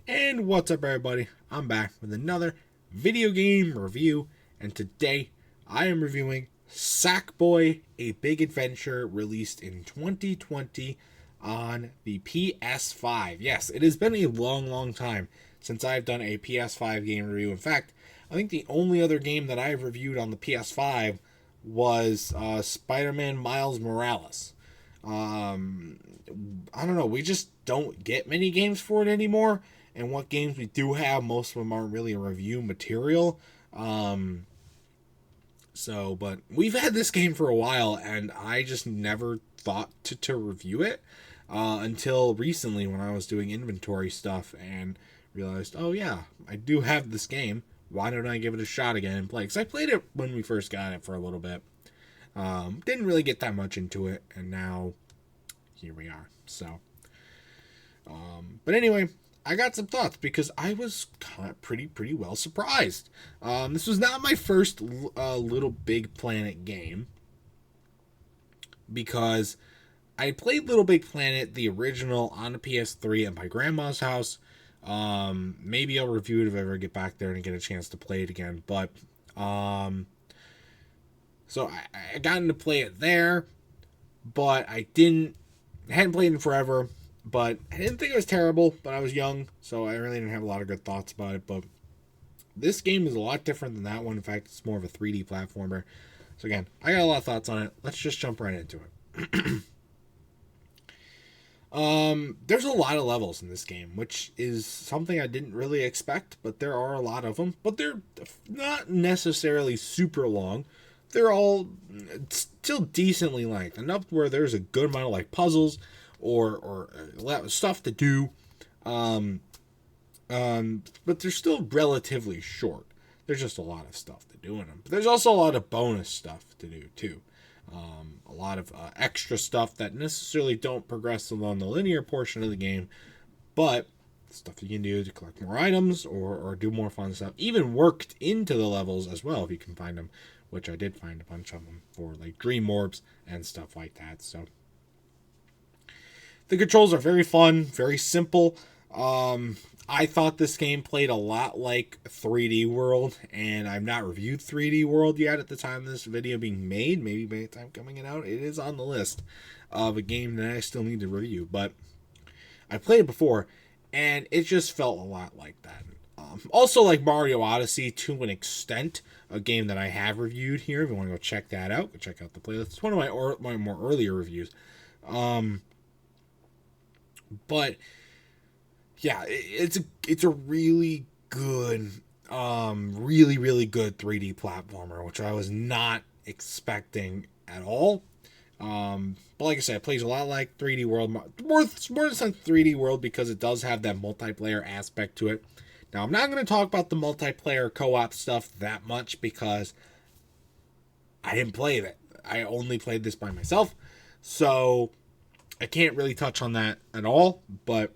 And what's up, everybody? I'm back with another video game review, and today I am reviewing Sackboy: A Big Adventure, released in 2020 on the PS5. Yes, it has been a long time since I've done a PS5 game review. In fact, I think the only other game that I've reviewed on the PS5 was Spider-Man Miles Morales. I don't know, we just don't get many games for it anymore, and what games we do have, most of them aren't really review material. But we've had this game for a while, and I just never thought to review it until recently when I was doing inventory stuff and realized, oh yeah, I do have this game. Why don't I give it a shot again and play? Because I played it when we first got it for a little bit. Didn't really get that much into it, and now here we are. So, but anyway, I got some thoughts because I was kind of pretty well surprised. This was not my first Little Big Planet game, because I played Little Big Planet, the original, on the PS3 at my grandma's house. Maybe I'll review it if I ever get back there and get a chance to play it again. But so I got into play it there, but I hadn't played it in forever. But I didn't think it was terrible, but I was young, so I really didn't have a lot of good thoughts about it. But this game is a lot different than that one. In fact, it's more of a 3D platformer. So again, I got a lot of thoughts on it. Let's just jump right into it. There's a lot of levels in this game, which is something I didn't really expect, but there are a lot of them. But they're not necessarily super long. They're all still decently length, enough where there's a good amount of like puzzles or stuff to do, but they're still relatively short. There's just a lot of stuff to do in them. But there's also a lot of bonus stuff to do too. A lot of extra stuff that necessarily don't progress along the linear portion of the game, but stuff you can do to collect more items or do more fun stuff. Even worked into the levels as well if you can find them, which I did find a bunch of them for like dream orbs and stuff like that. So the controls are very fun, very simple. I thought this game played a lot like 3D World, and I've not reviewed 3D World yet at the time of this video being made. Maybe by the time coming out, it is on the list of a game that I still need to review. But I played it before, and it just felt a lot like that. Also like Mario Odyssey to an extent, a game that I have reviewed here. If you want to go check that out, go check out the playlist. It's one of my more earlier reviews. But yeah, it's a really good, really good 3D platformer, which I was not expecting at all. But like I said, it plays a lot like 3D World, more than 3D World, because it does have that multiplayer aspect to it. Now, I'm not going to talk about the multiplayer co-op stuff that much because I didn't play it. I only played this by myself, so I can't really touch on that at all. But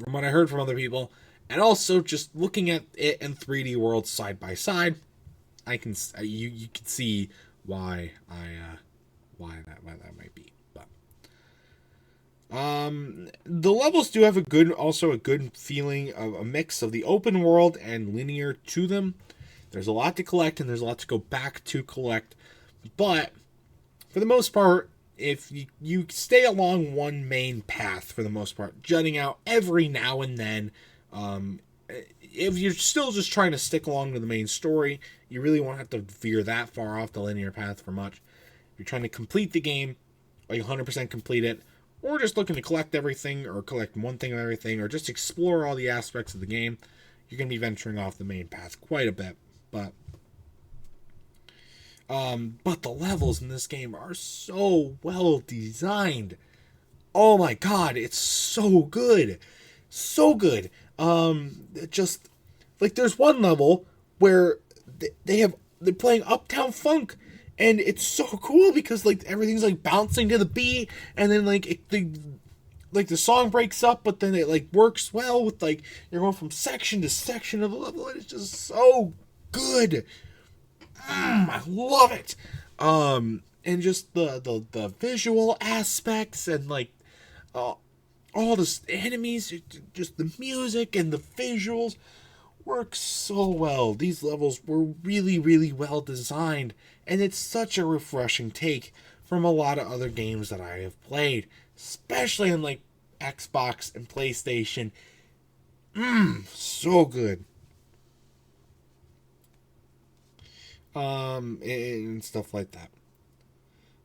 from what I heard from other people, and also just looking at it and 3D World side by side, you can see why that might be. But the levels do have a good feeling of a mix of the open world and linear to them. There's a lot to collect and there's a lot to go back to collect, but for the most part, if you stay along one main path for the most part, jutting out every now and then, if you're still just trying to stick along to the main story, you really won't have to veer that far off the linear path for much. If you're trying to complete the game, like 100% complete it, or just looking to collect everything, or collect one thing of everything, or just explore all the aspects of the game, you're going to be venturing off the main path quite a bit. But the levels in this game are so well designed. Oh my god, it's so good. So good. Just like there's one level where they're playing Uptown Funk, and it's so cool because like everything's like bouncing to the beat, and then the song breaks up, but then it like works well with like you're going from section to section of the level, and it's just so good. I love it. And just the visual aspects and like all the enemies, just the music and the visuals work so well. These levels were really, really well designed, and it's such a refreshing take from a lot of other games that I have played, especially in like Xbox and PlayStation. So good. And stuff like that.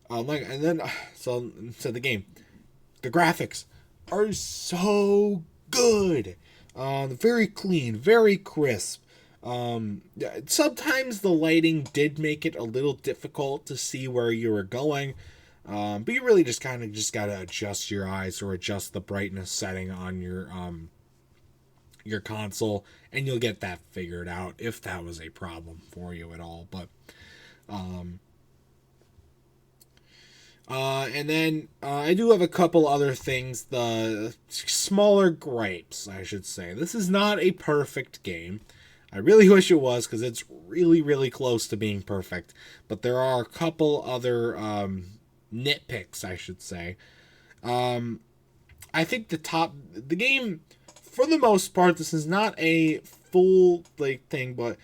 And then so the game, the graphics are so good. Very clean, very crisp. Sometimes the lighting did make it a little difficult to see where you were going. But you really just kind of gotta adjust your eyes or adjust the brightness setting on your console, and you'll get that figured out if that was a problem for you at all. But and then I do have a couple other things, the smaller gripes, I should say. This is not a perfect game. I really wish it was, because it's really, really close to being perfect. But there are a couple other nitpicks, I should say. I think the game, for the most part, this is not a full thing, but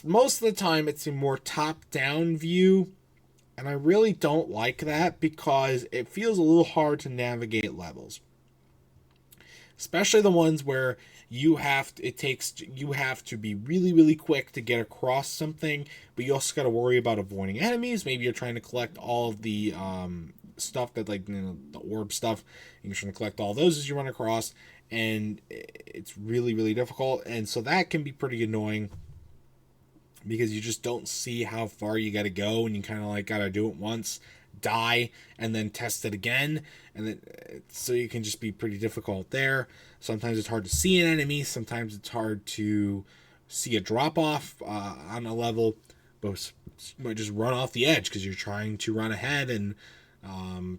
most of the time it's a more top-down view. And I really don't like that, because it feels a little hard to navigate levels. Especially the ones where you have to be really, really quick to get across something, but you also got to worry about avoiding enemies. Maybe you're trying to collect all of the stuff that, the orb stuff, and you're trying to collect all those as you run across, and it's really, really difficult. And so that can be pretty annoying, because you just don't see how far you got to go, and you kind of got to do it once, die, and then test it again, and then so you can just be pretty difficult there. Sometimes it's hard to see an enemy, sometimes it's hard to see a drop off on a level, but you might just run off the edge because you're trying to run ahead and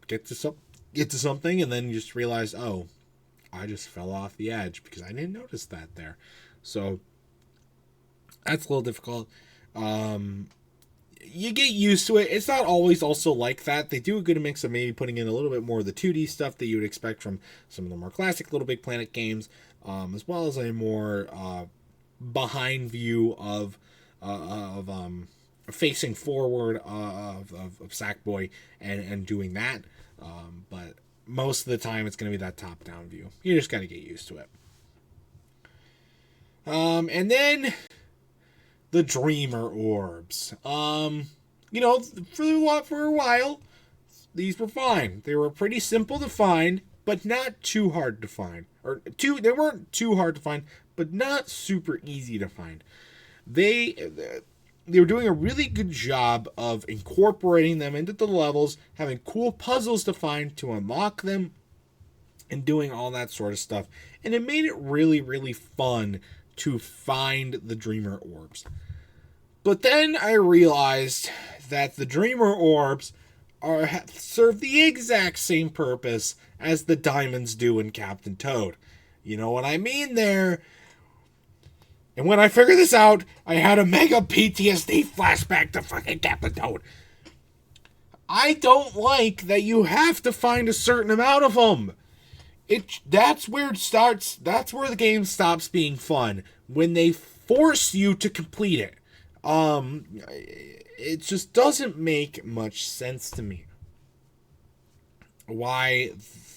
get to something, and then you just realize, oh, I just fell off the edge because I didn't notice that there. So that's a little difficult. You get used to it. It's not always also like that. They do a good mix of maybe putting in a little bit more of the 2D stuff that you would expect from some of the more classic Little Big Planet games, as well as a more behind view of facing forward of Sackboy and doing that. But most of the time, it's going to be that top-down view. You just got to get used to it. And then the Dreamer Orbs. For a while, these were fine. They were pretty simple to find, but not too hard to find. They weren't too hard to find, but not super easy to find. They were doing a really good job of incorporating them into the levels, having cool puzzles to find to unlock them, and doing all that sort of stuff. And it made it really, really fun to find the Dreamer Orbs. But then I realized that the Dreamer Orbs serve the exact same purpose as the diamonds do in Captain Toad. You know what I mean there? And when I figured this out, I had a mega PTSD flashback to fucking Captain Toad. I don't like that you have to find a certain amount of them. That's where the game stops being fun, when they force you to complete it. It just doesn't make much sense to me why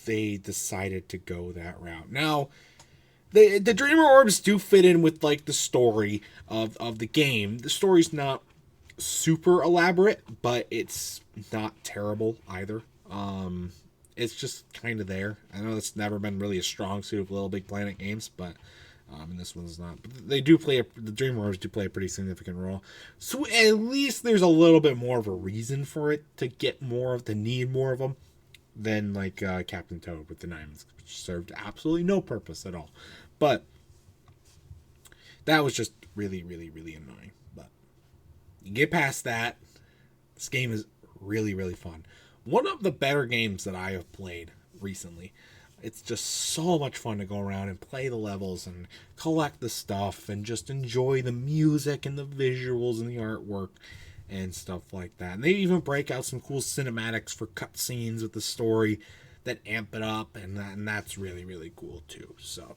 they decided to go that route. Now, the Dreamer Orbs do fit in with the story of the game. The story's not super elaborate, but it's not terrible either. It's just kind of there. I know it's never been really a strong suit of Little Big Planet games, but and this one's not. But the Dreamer Orbs do play a pretty significant role. So at least there's a little bit more of a reason for it to need more of them than Captain Toad with the diamonds, which served absolutely no purpose at all. But that was just really, really, really annoying. But you get past that, this game is really, really fun. One of the better games that I have played recently. It's just so much fun to go around and play the levels and collect the stuff and just enjoy the music and the visuals and the artwork and stuff like that. And they even break out some cool cinematics for cutscenes with the story that amp it up, and that's really, really cool too. So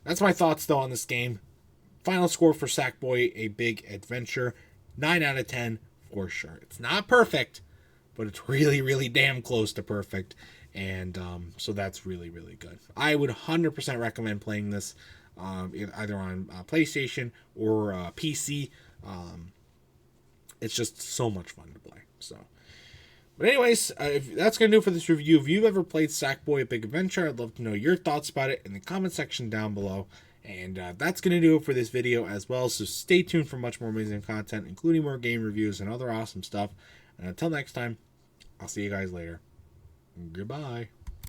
that's my thoughts though on this game. Final score for Sackboy, A Big Adventure, 9 out of 10 for sure. It's not perfect, but it's really, really damn close to perfect. And so that's really, really good. I would 100% recommend playing this either on PlayStation or PC. It's just so much fun to play. So, but anyways, if that's going to do it for this review. If you've ever played Sackboy: A Big Adventure, I'd love to know your thoughts about it in the comment section down below. And that's going to do it for this video as well. So stay tuned for much more amazing content, including more game reviews and other awesome stuff. And until next time, I'll see you guys later. Goodbye.